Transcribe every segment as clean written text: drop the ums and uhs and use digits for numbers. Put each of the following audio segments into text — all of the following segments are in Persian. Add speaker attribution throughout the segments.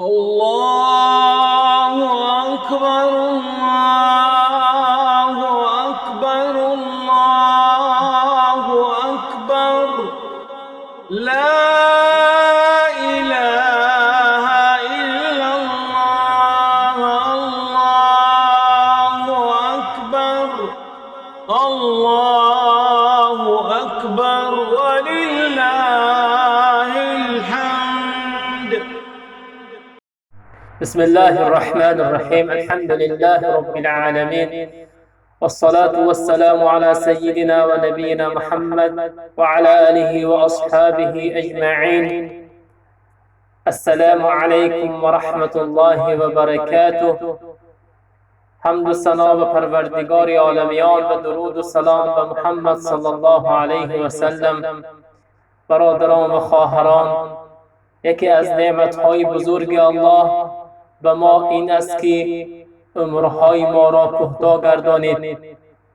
Speaker 1: الله أكبر الله أكبر الله أكبر لا إله إلا الله الله أكبر الله أكبر ولله الحمد.
Speaker 2: بسم الله الرحمن الرحيم. الحمد لله رب العالمين، والصلاة والسلام على سيدنا ونبينا محمد وعلى آله وأصحابه أجمعين. السلام عليكم ورحمة الله وبركاته. حمد و ثنا به پروردگار عالمیان و درود و سلام به محمد صلی الله علیه و سلم. برادران و خواهران، یکی از نعمتهای بزرگ الله به ما این است که عمرهای ما را کوتاه گردانید،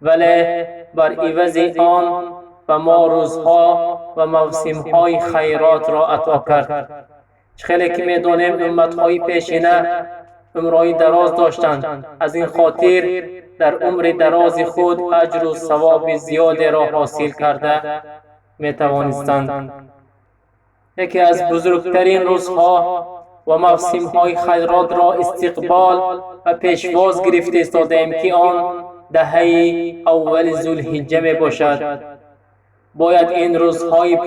Speaker 2: ولی بر عوض آن به ما روزها و موسمهای خیرات را عطا کرد. خیلی که می‌دانیم امتهای پیشینه عمرهای دراز داشتند، از این خاطر در عمر دراز خود اجر و ثواب زیادی را حاصل کرده می‌توانستند. یکی از بزرگترین روزها و موسم‌های خیرات را استقبال و پیشواز گرفته ایستاده‌ایم که آن دهه اول ذوالحجه می باشد. باید این روزهای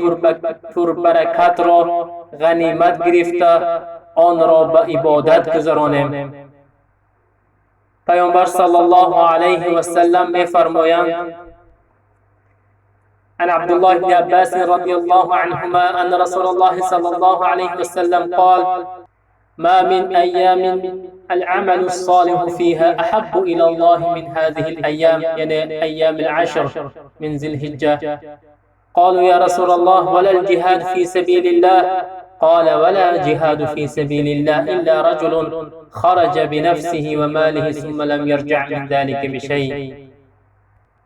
Speaker 2: پربرکت را غنیمت گرفته آن را به عبادت گذرانیم. پیامبر صلی الله علیه و سلم می فرمایند: عن عبد الله بن عباس رضي الله عنهما أن رسول الله صلى الله عليه وسلم قال: ما من أيام العمل الصالح فيها أحب إلى الله من هذه الأيام، يعني أيام العشر من ذي الحجة. قالوا يا رسول الله ولا الجهاد في سبيل الله؟ قال: ولا جهاد في سبيل الله إلا رجل خرج بنفسه وماله ثم لم يرجع من ذلك بشيء.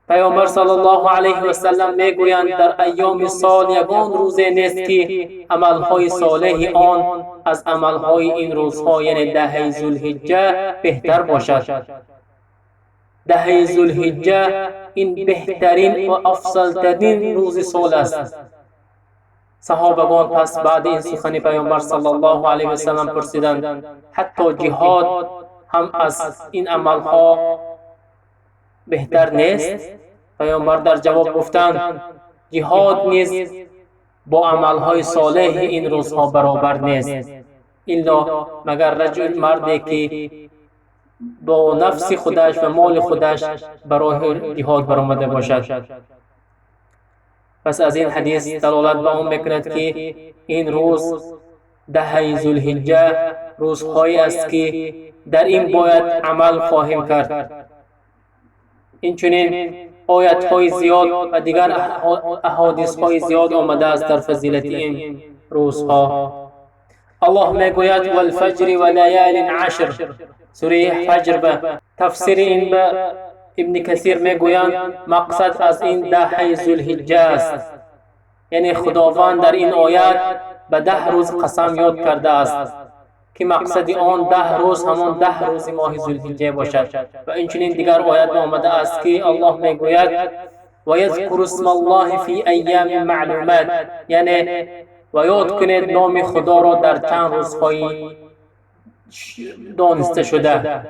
Speaker 2: پیامبر صلی الله علیه و سلم میگویند در ایام سال یگان روزی نیست که عملهای صالح آن از عملهای این روزها، یعنی دهه ذوالحجه، بهتر باشد. دهه ذوالحجه این بهترین و افضلترین روز سال است. صحابگان پس بعد این سخن پیامبر صلی الله علیه و سلم پرسیدند: حتی جهاد هم از این عملها بهتر نیست؟ پیامبر در جواب گفتند: جهاد نیز با عملهای صالح این روزها برابر نیست، الا مگر رجل، مردی که با نفس خودش و مال خودش برای جهاد برآمده باشد. پس از این حدیث دلالت به آن میکند که این روز دهه ذوالحجه روزهایی است که در این باید عمل خواهیم کرد. اینچنین آیت‌های زیاد و دیگر احادیث‌های زیاد آمده است در فضیلت این روزها. الله میگوید: والفجر و لیال عشر. سوره فجر به تفسیر این به ابن کثیر میگویند مقصد از این دهه ذوالحجه است، یعنی خداوند در این آیت به 10 روز قسم یاد کرده است که مقصد آن 10 روز همان 10 روز ماه ذوالحجه باشد. و اینچنین دیگر آیات آمده است که الله میگوید: و یذکر اسم الله فی ایام معلومات، یعنی و یاد کنید نام خدا را در چند روزهای دانسته شده.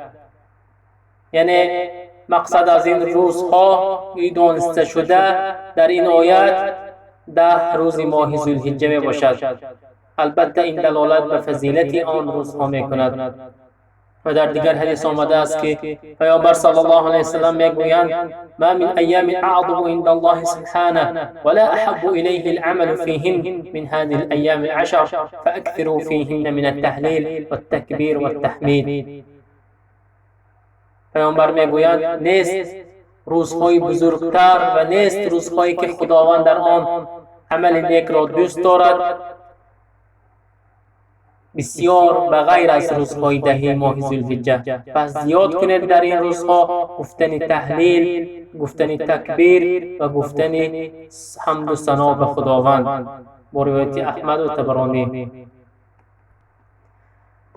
Speaker 2: یعنی مقصد از این روزها دانسته شده در این آیت 10 روز ماه ذوالحجه می باشد. البته این دلالت به فضیلت آن روزها میکند. و در دیگر حدیث آمده است که پیامبر صلی الله علیه و سلم میگویند: ما من ایام اعظم عند الله سبحانه ولا احب الیه العمل فیهن من هذه الايام العشر فاكثروا فیهن من التهلیل والتکبیر والتحمید. پیامبر میگویند نیست روزهای بزرگتر و نیست روزهایی که خداوند در آن عمل نیک را دوست دارد بسیار بغیر از روزهای دهه ماه ذوالحجه. پس زیاد کنید در این روزها گفتن تهلیل، گفتن تکبیر و گفتن حمد و ثنا به خداوند. با روایت احمد و طبرانی.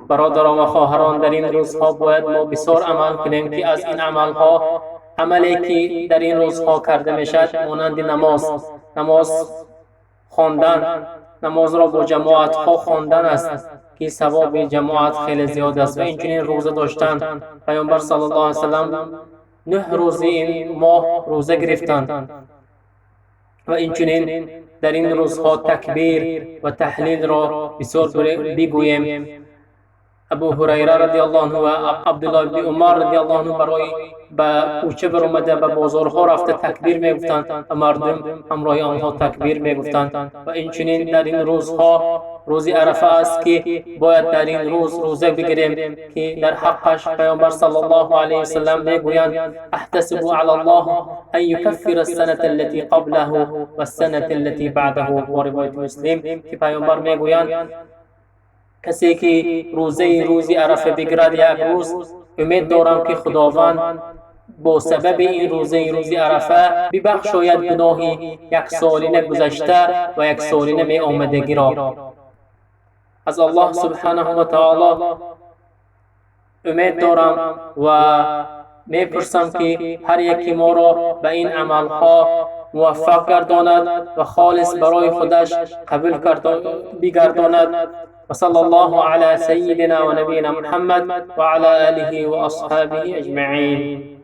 Speaker 2: برادران و خواهران، در این روزها باید ما بسیار عمل کنیم که از این عملها عملی که در این روزها کرده میشد مانند نماز خواندن، نماز را با جماعت ها خواندن است که ثواب جماعت خیلی زیاد است. و اینچنین روزه داشتن. پیامبر صلی الله علیه وسلم 9 روز این ماه روزه گرفتند و اینچنین در این روزها تکبیر و تحلیل را بسیار بگوییم. ابو هریره رضی الله عنه و عبدالله بن عمر رضی الله عنه برای به کوچه برآمده به بازارها رفته تکبیر میگفتند و مردم همراه آنها تکبیر میگفتند. و اینچنین در این روزها روز عرفه است که باید در این روز روزه بگیریم که در حقش پیامبر صلی الله علیه و سلم میگویند احتسب علی الله ان یکفر السنه التي قبله و السنه التي بعده. و روایت مسلم که پیامبر میگویند کسی که روز عرفه بگیرد یک روز، امید دارم که خداوند با سبب این روز عرفه ببخشاید گناه یک سالین گذشته و یک سالین می آمدگی را. از الله سبحانه و تعالی امید دارم و میپرسم که هر یکی ما را به این عملها موفق گرداند و خالص برای خودش قبول بگرداند. وصلى الله على سيدنا ونبينا محمد وعلى آله وأصحابه أجمعين.